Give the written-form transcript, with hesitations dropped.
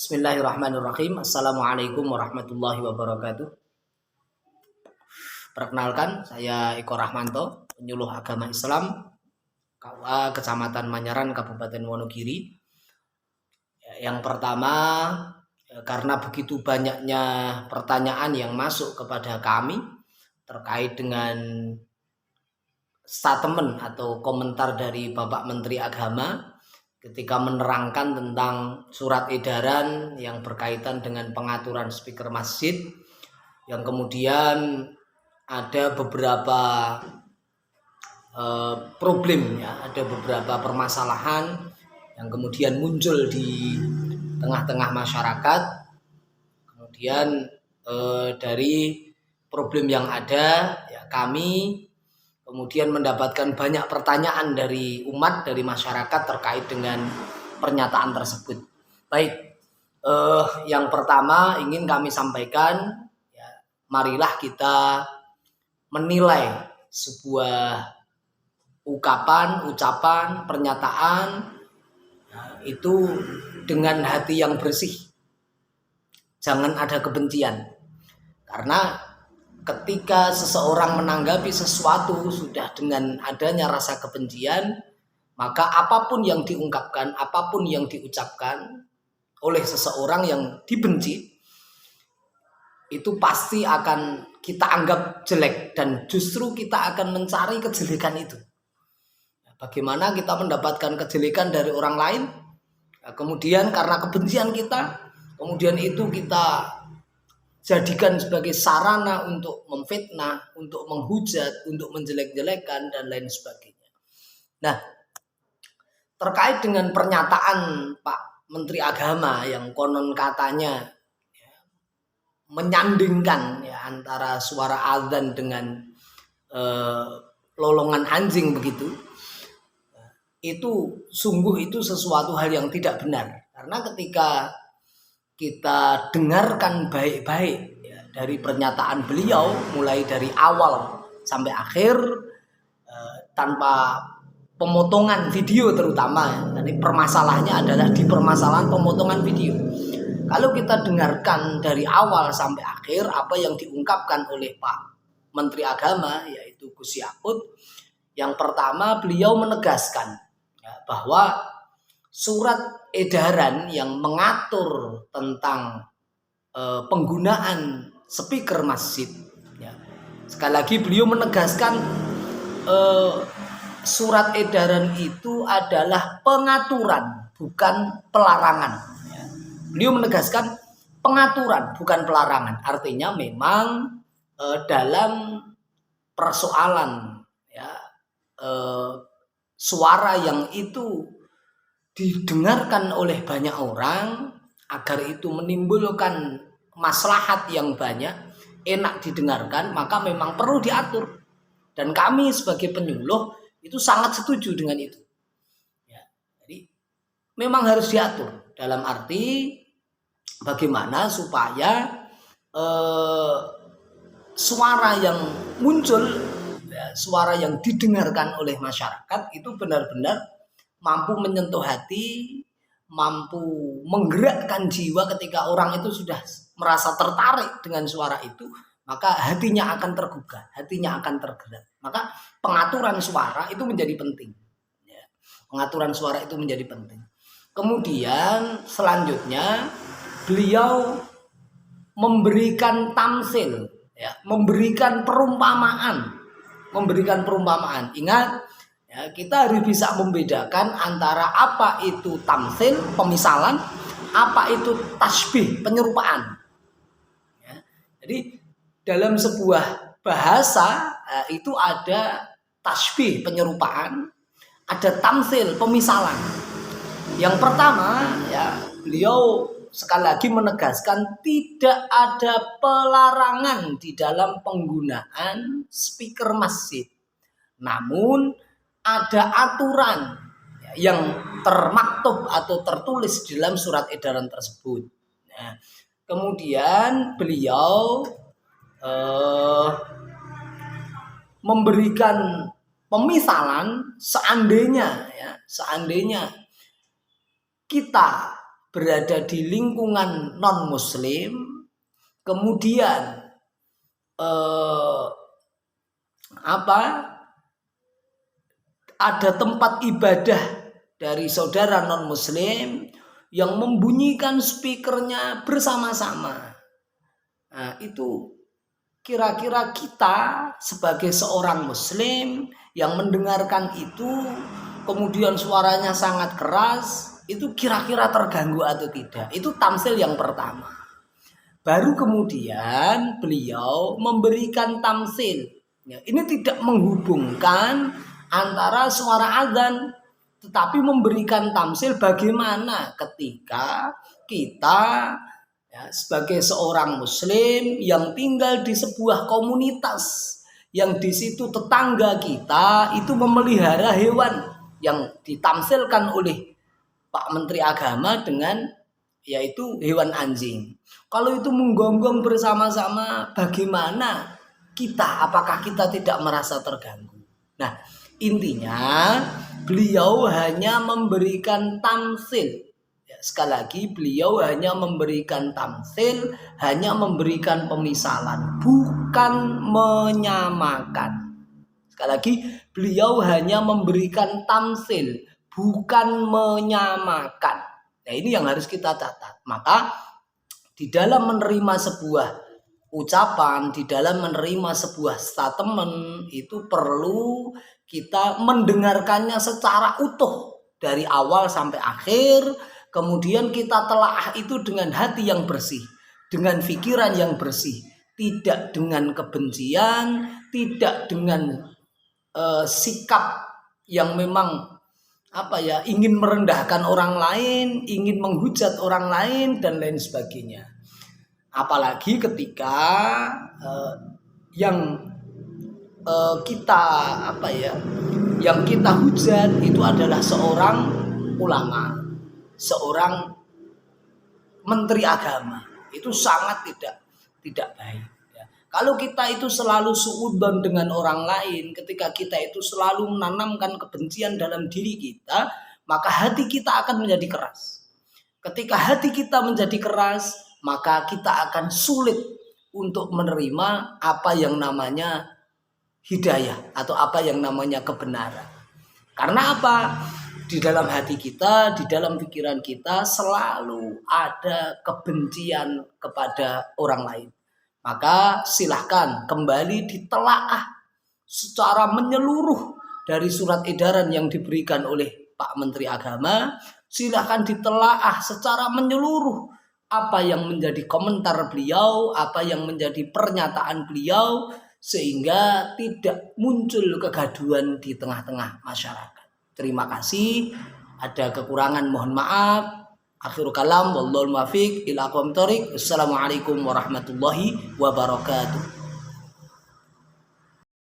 Bismillahirrahmanirrahim. Assalamualaikum warahmatullahi wabarakatuh. Perkenalkan, saya Eko Rahmanto, penyuluh agama Islam KUA Kecamatan Manyaran, Kabupaten Wonogiri. Yang pertama, karena begitu banyaknya pertanyaan yang masuk kepada kami terkait dengan statement atau komentar dari Bapak Menteri Agama ketika menerangkan tentang surat edaran yang berkaitan dengan pengaturan speaker masjid, yang kemudian ada beberapa problem, ya, ada beberapa permasalahan yang kemudian muncul di tengah-tengah masyarakat. Kemudian dari problem yang ada, ya, kami kemudian mendapatkan banyak pertanyaan dari umat, dari masyarakat terkait dengan pernyataan tersebut. Baik, yang pertama ingin kami sampaikan, ya, marilah kita menilai sebuah ucapan, pernyataan, ya, itu dengan hati yang bersih. Jangan ada kebencian. Karena ketika seseorang menanggapi sesuatu sudah dengan adanya rasa kebencian, maka apapun yang diungkapkan, apapun yang diucapkan oleh seseorang yang dibenci, itu pasti akan kita anggap jelek dan justru kita akan mencari kejelekan itu. Bagaimana kita mendapatkan kejelekan dari orang lain? Kemudian karena kebencian kita, kemudian itu kita jadikan sebagai sarana untuk memfitnah, untuk menghujat, untuk menjelek-jelekan dan lain sebagainya. Nah, terkait dengan pernyataan Pak Menteri Agama yang konon katanya, ya, menyandingkan, ya, antara suara azan dengan lolongan anjing begitu, itu sungguh itu sesuatu hal yang tidak benar. Karena ketika kita dengarkan baik-baik, ya, dari pernyataan beliau mulai dari awal sampai akhir, tanpa pemotongan video terutama. Jadi permasalahannya adalah di permasalahan pemotongan video. Kalau kita dengarkan dari awal sampai akhir apa yang diungkapkan oleh Pak Menteri Agama, yaitu Gus Yakut, yang pertama beliau menegaskan, ya, bahwa surat edaran yang mengatur tentang penggunaan speaker masjid, ya, sekali lagi beliau menegaskan surat edaran itu adalah pengaturan, bukan pelarangan, ya. Beliau menegaskan pengaturan, bukan pelarangan. Artinya memang dalam persoalan, ya, suara yang itu didengarkan oleh banyak orang agar itu menimbulkan maslahat yang banyak, enak didengarkan, maka memang perlu diatur. Dan kami sebagai penyuluh itu sangat setuju dengan itu. Ya, jadi memang harus diatur dalam arti bagaimana supaya suara yang muncul, ya, suara yang didengarkan oleh masyarakat itu benar-benar mampu menyentuh hati, mampu menggerakkan jiwa. Ketika orang itu sudah merasa tertarik dengan suara itu, maka hatinya akan tergugah, hatinya akan tergerak. Maka pengaturan suara itu menjadi penting, ya. Pengaturan suara itu menjadi penting. Kemudian selanjutnya beliau memberikan tamsil, ya, memberikan perumpamaan. Ingat, ya, kita harus bisa membedakan antara apa itu tamsil, pemisalan, apa itu tasbih, penyerupaan. Ya, jadi dalam sebuah bahasa itu ada tasbih, penyerupaan, ada tamsil, pemisalan. Yang pertama, ya, beliau sekali lagi menegaskan tidak ada pelarangan di dalam penggunaan speaker masjid. Namun ada aturan, ya, yang termaktub atau tertulis dalam surat edaran tersebut. Nah, kemudian beliau memberikan pemisalan seandainya kita berada di lingkungan non muslim, kemudian ada tempat ibadah dari saudara non muslim yang membunyikan speakernya bersama-sama. Nah, itu kira-kira kita sebagai seorang muslim yang mendengarkan itu, kemudian suaranya sangat keras, itu kira-kira terganggu atau tidak. Itu tamsil yang pertama. Baru kemudian beliau memberikan tamsil. Ya, ini tidak menghubungkan antara suara azan, tetapi memberikan tamsil bagaimana ketika kita sebagai seorang muslim yang tinggal di sebuah komunitas yang di situ tetangga kita itu memelihara hewan yang ditamsilkan oleh Pak Menteri Agama dengan yaitu hewan anjing. Kalau itu menggonggong bersama-sama, bagaimana kita? Apakah kita tidak merasa terganggu? Nah, intinya beliau hanya memberikan tamsil. Sekali lagi, beliau hanya memberikan tamsil, hanya memberikan pemisalan, bukan menyamakan. Sekali lagi, beliau hanya memberikan tamsil, bukan menyamakan. Nah, ini yang harus kita catat. Maka di dalam menerima sebuah ucapan, di dalam menerima sebuah statement, itu perlu kita mendengarkannya secara utuh dari awal sampai akhir. Kemudian kita telaah itu dengan hati yang bersih, dengan pikiran yang bersih, tidak dengan kebencian, tidak dengan sikap yang memang ingin merendahkan orang lain, ingin menghujat orang lain dan lain sebagainya. Apalagi ketika yang kita hujat itu adalah seorang ulama, seorang menteri agama. Itu sangat tidak baik. Kalau kita itu selalu suudzon dengan orang lain, ketika kita itu selalu menanamkan kebencian dalam diri kita, maka hati kita akan menjadi keras. Ketika hati kita menjadi keras, maka kita akan sulit untuk menerima apa yang namanya hidayah atau apa yang namanya kebenaran. Karena apa? Di dalam hati kita, di dalam pikiran kita selalu ada kebencian kepada orang lain. Maka silahkan kembali ditelaah secara menyeluruh dari surat edaran yang diberikan oleh Pak Menteri Agama. Silahkan ditelaah secara menyeluruh apa yang menjadi komentar beliau, apa yang menjadi pernyataan beliau, sehingga tidak muncul kegaduhan di tengah-tengah masyarakat. Terima kasih. Ada kekurangan mohon maaf. Akhirul kalam wallahul muwaffiq ila aqwamit thoriq. Assalamualaikum warahmatullahi wabarakatuh.